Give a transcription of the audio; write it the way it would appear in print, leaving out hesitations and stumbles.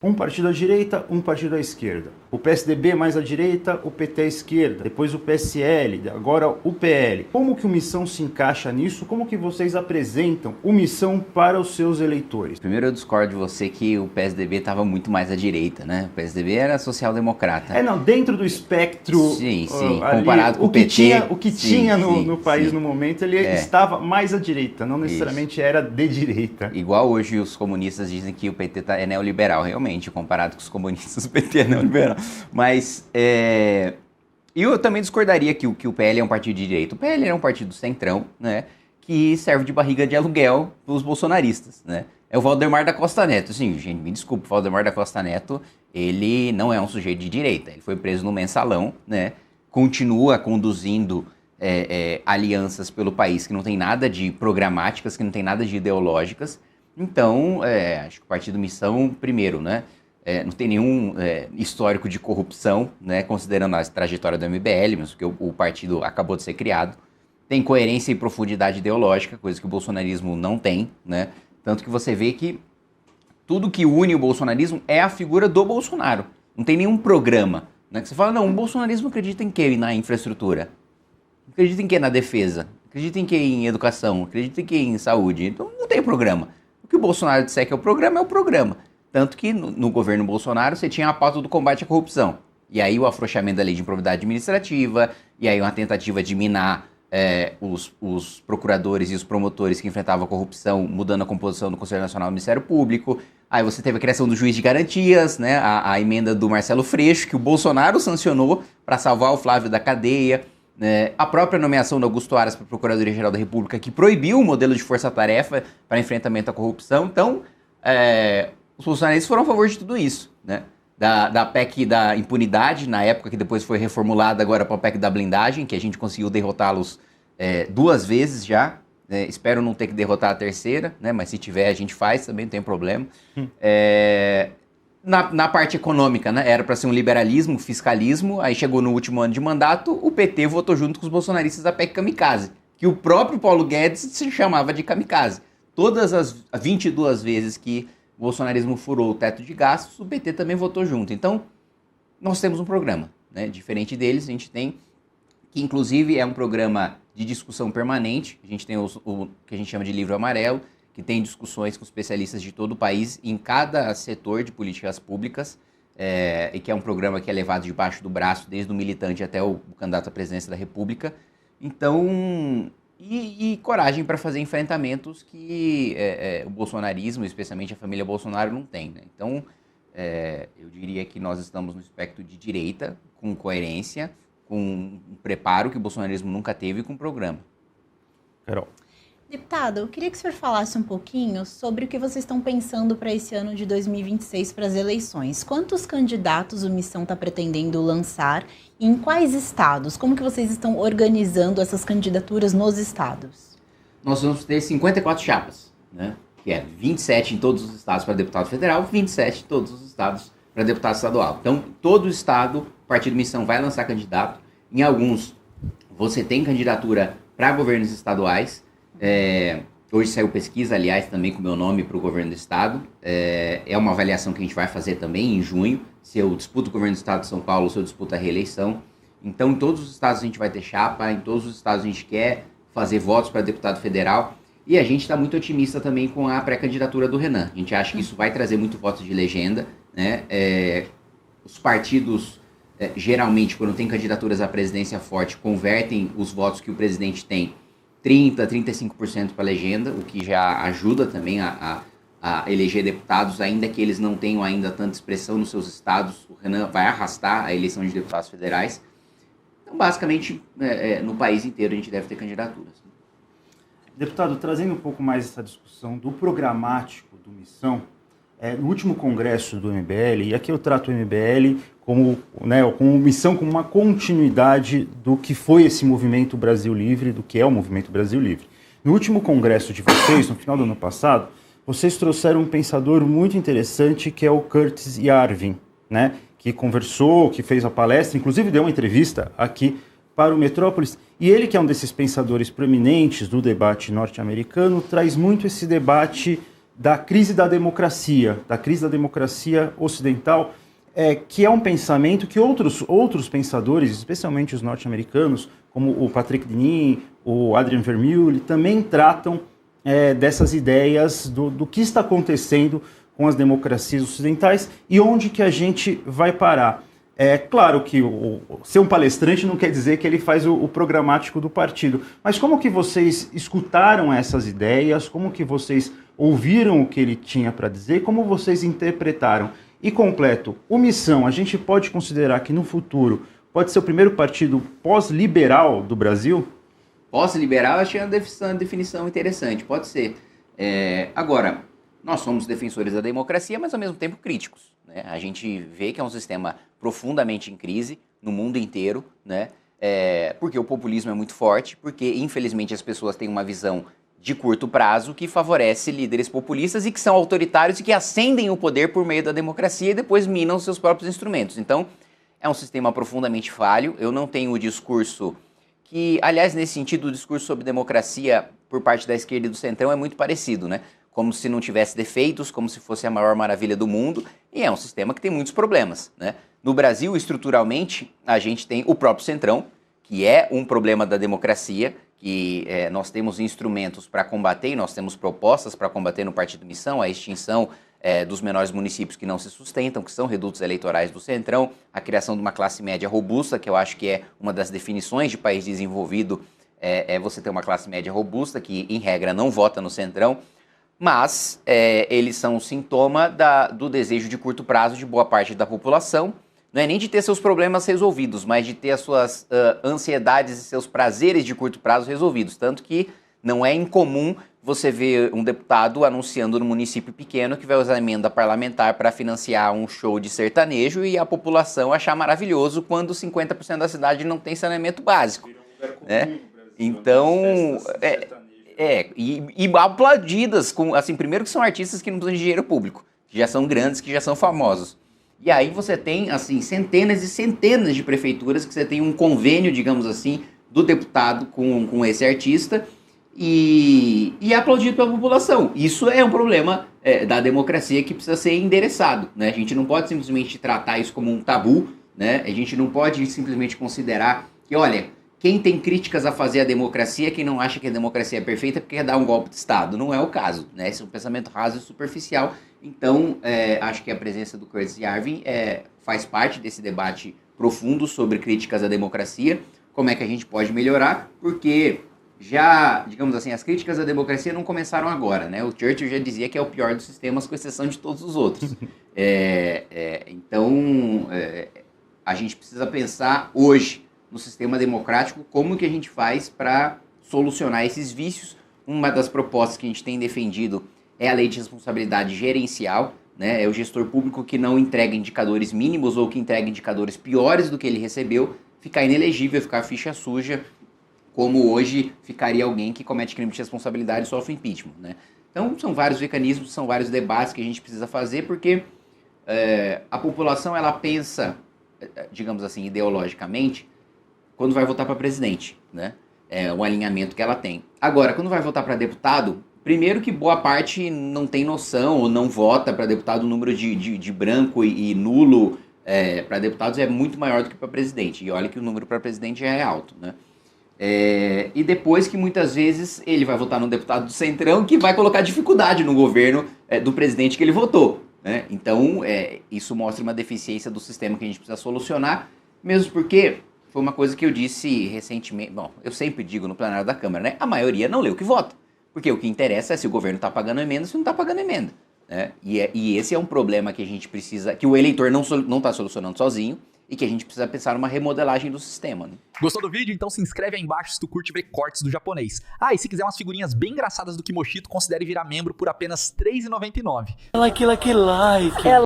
Um partido à direita, um partido à esquerda. O PSDB mais à direita, o PT à esquerda. Depois o PSL, agora o PL. Como que o Missão se encaixa nisso? Como que vocês apresentam o Missão para os seus eleitores? Primeiro eu discordo de você que o PSDB estava muito mais à direita, né? O PSDB era social-democrata. Não, dentro do espectro... Sim, ali, comparado com o PT... O que tinha no país no momento, ele estava mais à direita, não necessariamente era de direita. Igual hoje os comunistas dizem que o PT é neoliberal, realmente, comparado com os comunistas, o PT é neoliberal. Mas eu também discordaria que o PL é um partido de direita. O PL é um partido centrão, né? Que serve de barriga de aluguel para os bolsonaristas, né? É o Valdemar da Costa Neto. Sim, gente, me desculpe, o Valdemar da Costa Neto, ele não é um sujeito de direita. Ele foi preso no mensalão, né? Continua conduzindo alianças pelo país que não tem nada de programáticas, que não tem nada de ideológicas. Então, acho que o Partido Missão, primeiro, né? Não tem nenhum histórico de corrupção, né? Considerando a trajetória do MBL, mas porque o partido acabou de ser criado. Tem coerência e profundidade ideológica, coisa que o bolsonarismo não tem, né? Tanto que você vê que tudo que une o bolsonarismo é a figura do Bolsonaro. Não tem nenhum programa, né? Que você fala, não, o bolsonarismo acredita em quê na infraestrutura? Acredita em quê na defesa? Acredita em quê em educação? Acredita em quê em saúde? Então não tem programa. O que o Bolsonaro disser que é o programa. Tanto que no governo Bolsonaro você tinha a pauta do combate à corrupção. E aí o afrouxamento da lei de improbidade administrativa, e aí uma tentativa de minar os procuradores e os promotores que enfrentavam a corrupção, mudando a composição do Conselho Nacional do Ministério Público. Aí você teve a criação do juiz de garantias, né, a emenda do Marcelo Freixo, que o Bolsonaro sancionou para salvar o Flávio da cadeia. A própria nomeação do Augusto Aras para a Procuradoria-Geral da República, que proibiu o modelo de força-tarefa para enfrentamento à corrupção. Então, os bolsonaristas foram a favor de tudo isso, né? Da PEC da impunidade, na época que depois foi reformulada agora para a PEC da blindagem, que a gente conseguiu derrotá-los 2 vezes já. Espero não ter que derrotar a terceira, né? Mas se tiver a gente faz, também não tem problema. Na parte econômica, né? Era para ser um liberalismo, fiscalismo, aí chegou no último ano de mandato, o PT votou junto com os bolsonaristas da PEC Kamikaze, que o próprio Paulo Guedes se chamava de kamikaze. Todas as 22 vezes que o bolsonarismo furou o teto de gastos, o PT também votou junto. Então, nós temos um programa, né? Diferente deles, a gente tem, que inclusive é um programa de discussão permanente. A gente tem o que a gente chama de livro amarelo, que tem discussões com especialistas de todo o país em cada setor de políticas públicas, e que é um programa que é levado debaixo do braço desde o militante até o candidato à presidência da República. Então, e coragem para fazer enfrentamentos que o bolsonarismo, especialmente a família Bolsonaro, não tem, né? Então, eu diria que nós estamos no espectro de direita, com coerência, com um preparo que o bolsonarismo nunca teve, com um programa. Carol. Deputado, eu queria que o senhor falasse um pouquinho sobre o que vocês estão pensando para esse ano de 2026, para as eleições. Quantos candidatos o Missão está pretendendo lançar e em quais estados? Como que vocês estão organizando essas candidaturas nos estados? Nós vamos ter 54 chapas, né? Que é 27 em todos os estados para deputado federal, 27 em todos os estados para deputado estadual. Então, todo estado, o Partido Missão vai lançar candidato. Em alguns, você tem candidatura para governos estaduais. Hoje saiu pesquisa, aliás, também com o meu nome para o governo do estado. É uma avaliação que a gente vai fazer também em junho, se eu disputo o governo do estado de São Paulo ou se eu disputo a reeleição. Então, em todos os estados a gente vai ter chapa, em todos os estados a gente quer fazer votos para deputado federal. E a gente está muito otimista também com a pré-candidatura do Renan. A gente acha que isso vai trazer muito voto de legenda, né? Os partidos, geralmente, quando tem candidaturas à presidência forte, convertem os votos que o presidente tem 30%, 35% para a legenda, o que já ajuda também a eleger deputados, ainda que eles não tenham ainda tanta expressão nos seus estados. O Renan vai arrastar a eleição de deputados federais. Então, basicamente, no país inteiro a gente deve ter candidaturas. Deputado, trazendo um pouco mais essa discussão do programático do Missão, no último congresso do MBL, e aqui eu trato o MBL como Missão, como uma continuidade do que foi esse movimento Brasil Livre, do que é o movimento Brasil Livre. No último congresso de vocês, no final do ano passado, vocês trouxeram um pensador muito interessante, que é o Curtis Yarvin, né? Que conversou, que fez a palestra, inclusive deu uma entrevista aqui para o Metrópolis, e ele, que é um desses pensadores proeminentes do debate norte-americano, traz muito esse debate da crise da democracia ocidental, que é um pensamento que outros pensadores, especialmente os norte-americanos, como o Patrick Deneen, o Adrian Vermeulen, também tratam dessas ideias do que está acontecendo com as democracias ocidentais e onde que a gente vai parar. É claro que ser um palestrante não quer dizer que ele faz o programático do partido, mas como que vocês escutaram essas ideias, como que vocês ouviram o que ele tinha para dizer, como vocês interpretaram? E completo, o Missão, a gente pode considerar que no futuro pode ser o primeiro partido pós-liberal do Brasil? Pós-liberal, eu achei uma definição interessante, pode ser. Agora, nós somos defensores da democracia, mas ao mesmo tempo críticos, né? A gente vê que é um sistema profundamente em crise no mundo inteiro, né? Porque o populismo é muito forte, porque infelizmente as pessoas têm uma visão de curto prazo que favorece líderes populistas e que são autoritários e que ascendem o poder por meio da democracia e depois minam seus próprios instrumentos. Então, é um sistema profundamente falho. Eu não tenho o discurso que, aliás, nesse sentido, o discurso sobre democracia por parte da esquerda e do centrão é muito parecido, né? Como se não tivesse defeitos, como se fosse a maior maravilha do mundo, e é um sistema que tem muitos problemas, né? No Brasil, estruturalmente, a gente tem o próprio centrão, que é um problema da democracia, que nós temos instrumentos para combater, e nós temos propostas para combater no Partido Missão, a extinção dos menores municípios que não se sustentam, que são redutos eleitorais do centrão, a criação de uma classe média robusta, que eu acho que é uma das definições de país desenvolvido, você ter uma classe média robusta, que em regra não vota no centrão, mas eles são um sintoma do desejo de curto prazo de boa parte da população. Não é nem de ter seus problemas resolvidos, mas de ter as suas ansiedades e seus prazeres de curto prazo resolvidos. Tanto que não é incomum você ver um deputado anunciando no município pequeno que vai usar emenda parlamentar para financiar um show de sertanejo e a população achar maravilhoso quando 50% da cidade não tem saneamento básico. Né? Então, e aplaudidas, assim, primeiro que são artistas que não precisam de dinheiro público, que já são grandes, que já são famosos. E aí você tem, assim, centenas e centenas de prefeituras que você tem um convênio, digamos assim, do deputado com esse artista e é aplaudido pela população. Isso é um problema da democracia que precisa ser endereçado, né? A gente não pode simplesmente tratar isso como um tabu, né? A gente não pode simplesmente considerar que, olha, quem tem críticas a fazer à democracia, quem não acha que a democracia é perfeita porque quer dar um golpe de Estado. Não é o caso, né? Esse é um pensamento raso e superficial. Então, acho que a presença do Curtis Yarvin faz parte desse debate profundo sobre críticas à democracia, como é que a gente pode melhorar, porque já, digamos assim, as críticas à democracia não começaram agora, né? O Churchill já dizia que é o pior dos sistemas, com exceção de todos os outros. Então, a gente precisa pensar hoje no sistema democrático como que a gente faz para solucionar esses vícios. Uma das propostas que a gente tem defendido é a lei de responsabilidade gerencial, né? É o gestor público que não entrega indicadores mínimos ou que entrega indicadores piores do que ele recebeu, ficar inelegível, ficar ficha suja, como hoje ficaria alguém que comete crime de responsabilidade e sofre impeachment, né? Então, são vários mecanismos, são vários debates que a gente precisa fazer, porque a população, ela pensa, digamos assim, ideologicamente, quando vai votar para presidente, né? É o alinhamento que ela tem. Agora, quando vai votar para deputado, primeiro que boa parte não tem noção ou não vota para deputado, o número de branco e nulo para deputados é muito maior do que para presidente. E olha que o número para presidente já é alto, né? E depois que muitas vezes ele vai votar no deputado do Centrão que vai colocar dificuldade no governo do presidente que ele votou, né? Então, isso mostra uma deficiência do sistema que a gente precisa solucionar, mesmo porque foi uma coisa que eu disse recentemente, bom, eu sempre digo no plenário da Câmara, né? A maioria não lê o que vota, porque o que interessa é se o governo está pagando emenda ou se não está pagando emenda, né? E esse é um problema que a gente precisa, que o eleitor não está solucionando sozinho e que a gente precisa pensar numa remodelagem do sistema, né? Gostou do vídeo? Então se inscreve aí embaixo se tu curte ver cortes do japonês. Ah, e se quiser umas figurinhas bem engraçadas do Kimoshito, considere virar membro por apenas R$ 3,99. Like.